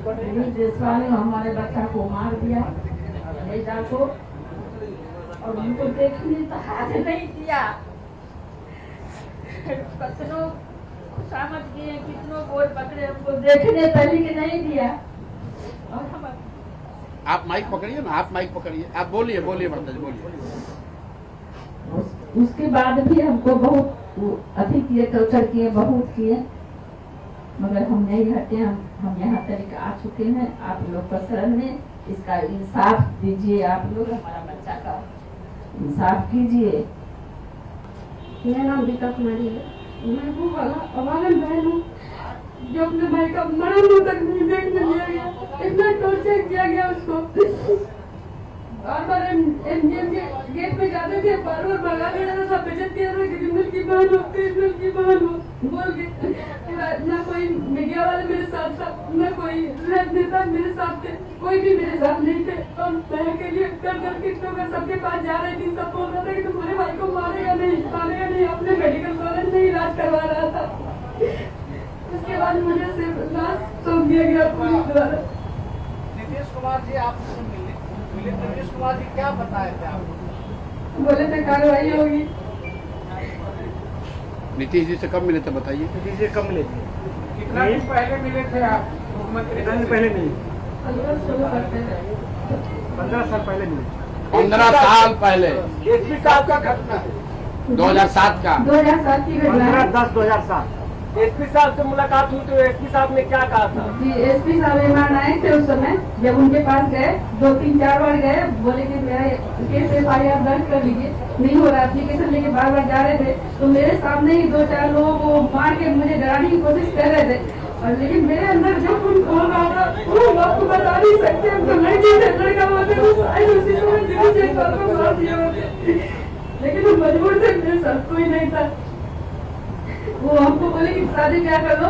वाले हमारे बच्चा को मार दिया बेटा को, और उनको देखने तो हाथ नहीं दिया। कितनों समझ गए, कितनों गोल पकड़े, हमको देखने तक नहीं दिया। और हम आप माइक पकड़िए ना, आप माइक पकड़िए, आप बोलिए बोलिए माता जी बोलिए। उसके बाद भी हमको बहुत अधिक किए, टॉर्चर किए, बहुत किए, मगर हम नहीं हटे। हम यहाँ तक आ चुके हैं। आप लोग का शरण में इसका इंसाफ दीजिए। आप लोग हमारा बच्चा का इंसाफ कीजिए। मेरा नाम गीता कुमारी है। मैं वो अवागन बहन हूँ जो अपने भाई का मरण तक नहीं देखने दिया गया। इतना टॉर्चर किया गया उसको। बार बार एमजीएम के गेट पे जाते थे, बार बार भगा देना था, सब बेइज्जत किया था कि जिंदल की बहन हो, जिंदल की बहन हो बोल के। ना कोई मीडिया वाले मेरे साथ था, ना कोई नेता मेरे साथ थे, कोई भी मेरे साथ नहीं थे। और बहन के लिए कर कितनों का सबके पास जा रही थी। सब बोल रहा था कि तुम्हारे भाई को मारेगा नहीं, अपने मेडिकल कॉलेज में इलाज करवा रहा था। उसके बाद मुझे सिर्फ लाश सौंप दिया गया पुलिस द्वारा। नीतीश कुमार जी आपसे मिले, नीतीश कुमार जी क्या बताए थे आपको? बोले थे कार्रवाई होगी। नीतीश जी से कब मिले थे बताइए? नीतीश जी कब मिले थे? कितना दिन पहले मिले थे आप? कितना दिन पहले मिले? 15 साल पहले मिले। 15 साल पहले। एसपी साहब का घटना है 2007 का। 2007 की घटना है। 15/10/2007। एसपी साहब से मुलाकात हुई तो एसपी साहब ने क्या कहा था? जी, एसपी साहब ईमान आए थे उस समय। जब उनके पास गए 2-3-4 बार गए, बोले कि मेरा केस FIR दर्ज कर लीजिए। नहीं हो रहा, एप्लीकेशन लेके बार बार जा रहे थे। तो मेरे सामने ही 2-4 लोगों को मार के मुझे डराने की कोशिश कर रहे थे। और लेकिन मेरे अंदर जो खून खोल रहा था वो आपको बता नहीं सकते। हम तो लड़के थे, लड़का होते तो शायद उसी समय दिल्ली से मार दिए होते, लेकिन हम मजबूर थे, मेरे साथ कोई नहीं था। वो हमको बोले कि शादी ब्याह कर लो।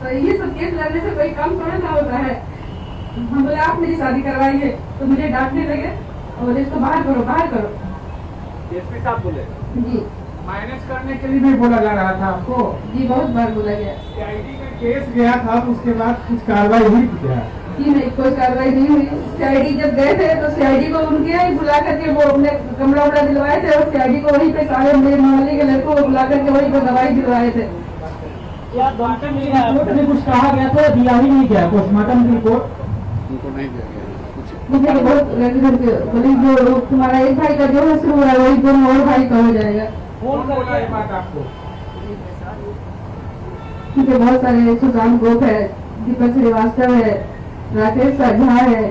तो ये सब केस लड़ने से कोई काम थोड़ा ना होता है। हम बोले आप मेरी शादी करवाइए, तो मुझे डांटने लगे और इसको बाहर करो। एसपी साहब बोले जी माइनस करने के लिए भी बोला जा रहा था आपको? जी, बहुत बार बोला गया। सीआईडी का केस गया था, उसके बाद कुछ कार्रवाई हुई क्या? जी नहीं, कोई कार्रवाई नहीं हुई। CID जब गए थे तो CID को उनके ही बुला करके वो अपने कमरा उमरा दिलवाए थे, और CID को वहीं पे सारे मेरे मोहल्ले के लड़कों को बुला करके वहीं पे दवाई दिलवाए थे। कोर्ट में कुछ कहा गया था, दिया ही नहीं गया पोस्टमार्टम की रिपोर्ट? उनको नहीं दिया गया कुछ। मुझे तो बहुत बोली जो तुम्हारा एक भाई का जो है शुरू हुआ है वही दोनों और भाई का हो जाएगा। कौन बोला ये बात आपको? क्योंकि बहुत सारे सुशांत गोप है, दीपक श्रीवास्तव है, राकेश झा है।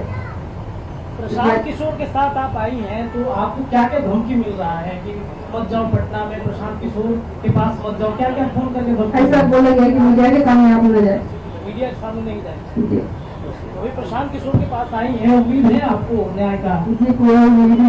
प्रशांत किशोर के साथ आप आई हैं, तो आपको क्या क्या धमकी मिल रहा है कि मत जाओ पटना में, प्रशांत किशोर के पास मत जाओ? क्या क्या फोन करके धमकी? ऐसा बोला गया कि मीडिया के सामने आप न जाए। मीडिया के सामने नहीं जाए। जी अभी प्रशांत किशोर के पास आई हैं, उम्मीद है आपको न्याय का? जी, पूरा उम्मीद है।